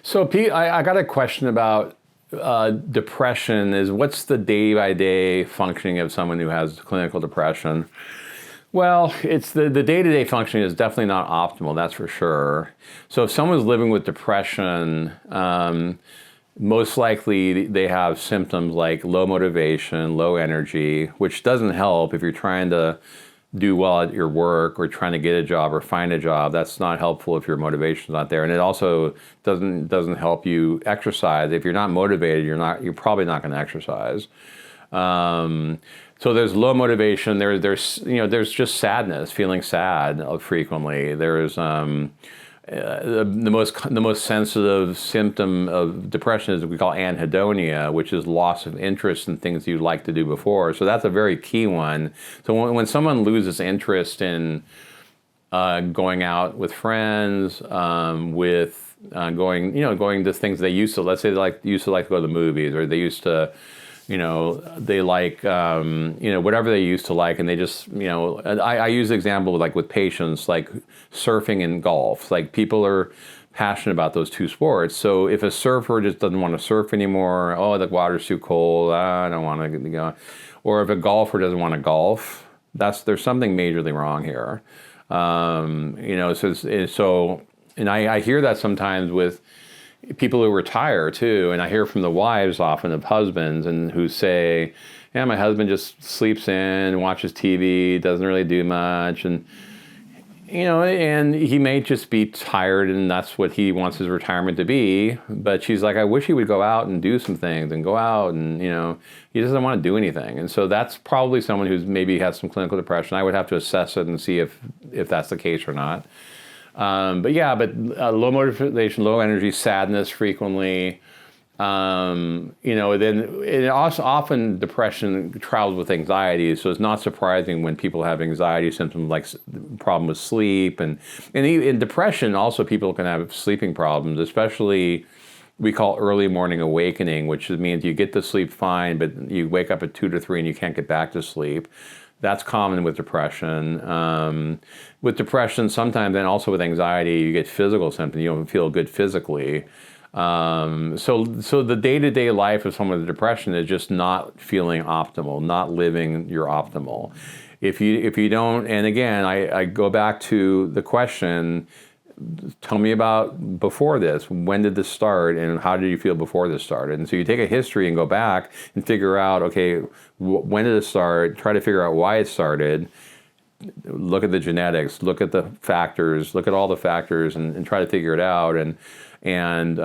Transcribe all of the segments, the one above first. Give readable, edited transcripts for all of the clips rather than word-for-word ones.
So, Pete, I got a question about depression. What's the day-by-day functioning of someone who has clinical depression? Well, it's the day-to-day functioning is definitely not optimal, that's for sure. So if someone's living with depression, most likely they have symptoms like low motivation, low energy, which doesn't help if you're trying to do well at your work or trying to get a job or find a job. That's not helpful if your motivation's not there. And it also doesn't help you exercise. If you're not motivated, you're probably not going to exercise. So there's low motivation. There's just sadness, feeling sad frequently. There's the most sensitive symptom of depression is what we call anhedonia, which is loss of interest in things you'd like to do before. So that's a very key one. So when someone loses interest in going out with friends, going to things they used to, let's say they used to like to go to the movies, or they used to, they like, whatever they used to like, and they just, I use the example with patients, like surfing and golf. Like, people are passionate about those two sports. So if a surfer just doesn't want to surf anymore, oh, the water's too cold, I don't want to go. Or if a golfer doesn't want to golf, there's something majorly wrong here. And I hear that sometimes with people who retire too, and I hear from the wives often of husbands and who say, yeah, my husband just sleeps in, watches TV, doesn't really do much, and he may just be tired and that's what he wants his retirement to be. But she's like, I wish he would go out and do some things and go out, and he doesn't want to do anything. And so that's probably someone who's maybe has some clinical depression. I would have to assess it and see if that's the case or not. But low motivation, low energy, sadness frequently. Then it also often depression travels with anxiety, so it's not surprising when people have anxiety symptoms like problem with sleep, and in depression also people can have sleeping problems, especially we call early morning awakening, which means you get to sleep fine, but you wake up at 2 to 3 and you can't get back to sleep. That's common with depression. With depression, sometimes, and also with anxiety, you get physical symptoms. You don't feel good physically. So the day-to-day life of someone with depression is just not feeling optimal, not living your optimal. If you don't, and again, I go back to the question, tell me about before this. When did this start, and how did you feel before this started? And so you take a history and go back and figure out, okay, when did it start? Try to figure out why it started. Look at the genetics, look at the factors, look at all the factors, and try to figure it out. And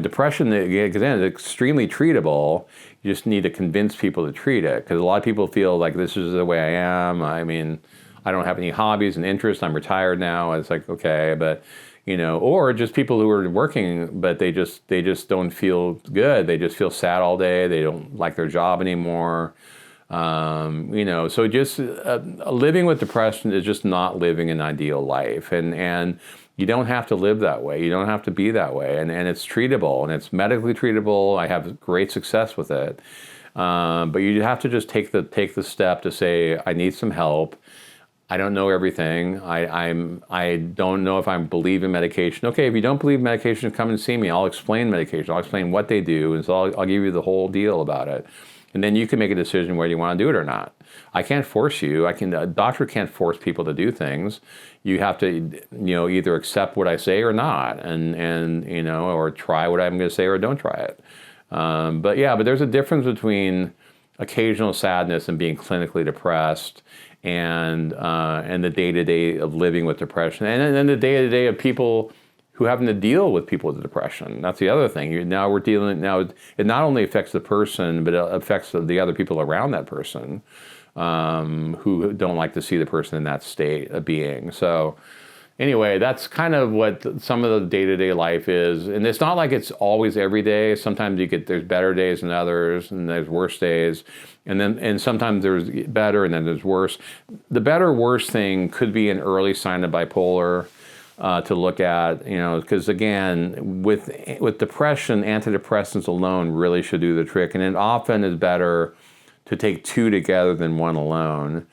depression, again, is extremely treatable. You just need to convince people to treat it, because a lot of people feel like this is the way I am. I mean, I don't have any hobbies and interests. I'm retired now. It's like, okay, but or just people who are working, but they just don't feel good. They just feel sad all day. They don't like their job anymore. So just living with depression is just not living an ideal life, and you don't have to live that way. You don't have to be that way, and it's treatable, and it's medically treatable. I have great success with it, but you have to just take the step to say, I need some help. I don't know everything. I don't know if I believe in medication. Okay, if you don't believe in medication, come and see me. I'll explain medication. I'll explain what they do, and so I'll give you the whole deal about it. And then you can make a decision whether you want to do it or not. I can't force you. A doctor can't force people to do things. You have to, either accept what I say or not, and or try what I'm going to say or don't try it. But there's a difference between occasional sadness and being clinically depressed, and the day-to-day of living with depression, and then the day-to-day of people who having to deal with people with depression. That's the other thing. It not only affects the person, but it affects the other people around that person, who don't like to see the person in that state of being. So anyway, that's kind of what some of the day-to-day life is. And it's not like it's always every day. Sometimes there's better days than others, and there's worse days. And sometimes there's better and then there's worse. The better, worse thing could be an early sign of bipolar, to look at, because again, with depression, antidepressants alone really should do the trick. And it often is better to take two together than one alone.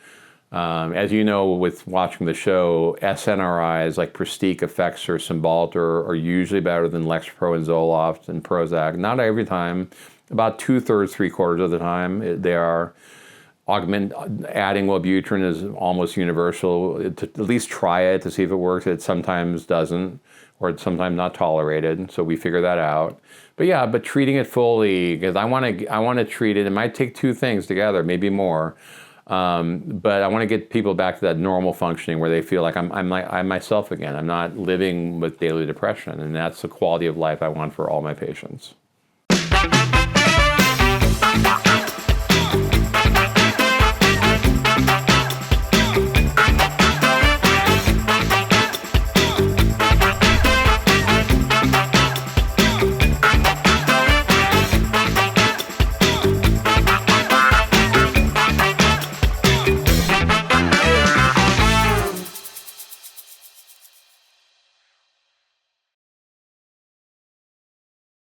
As you know, with watching the show, SNRIs like Pristiq, Effexor, or Cymbalta are usually better than Lexapro and Zoloft and Prozac. Not every time, about 2/3, 3/4 of the time they are. Adding Wellbutrin is almost universal. To at least try it to see if it works. It sometimes doesn't, or it's sometimes not tolerated. So we figure that out. But yeah, but treating it fully, because I want to treat it. It might take two things together, maybe more. But I want to get people back to that normal functioning where they feel like I'm myself again. I'm not living with daily depression, and that's the quality of life I want for all my patients.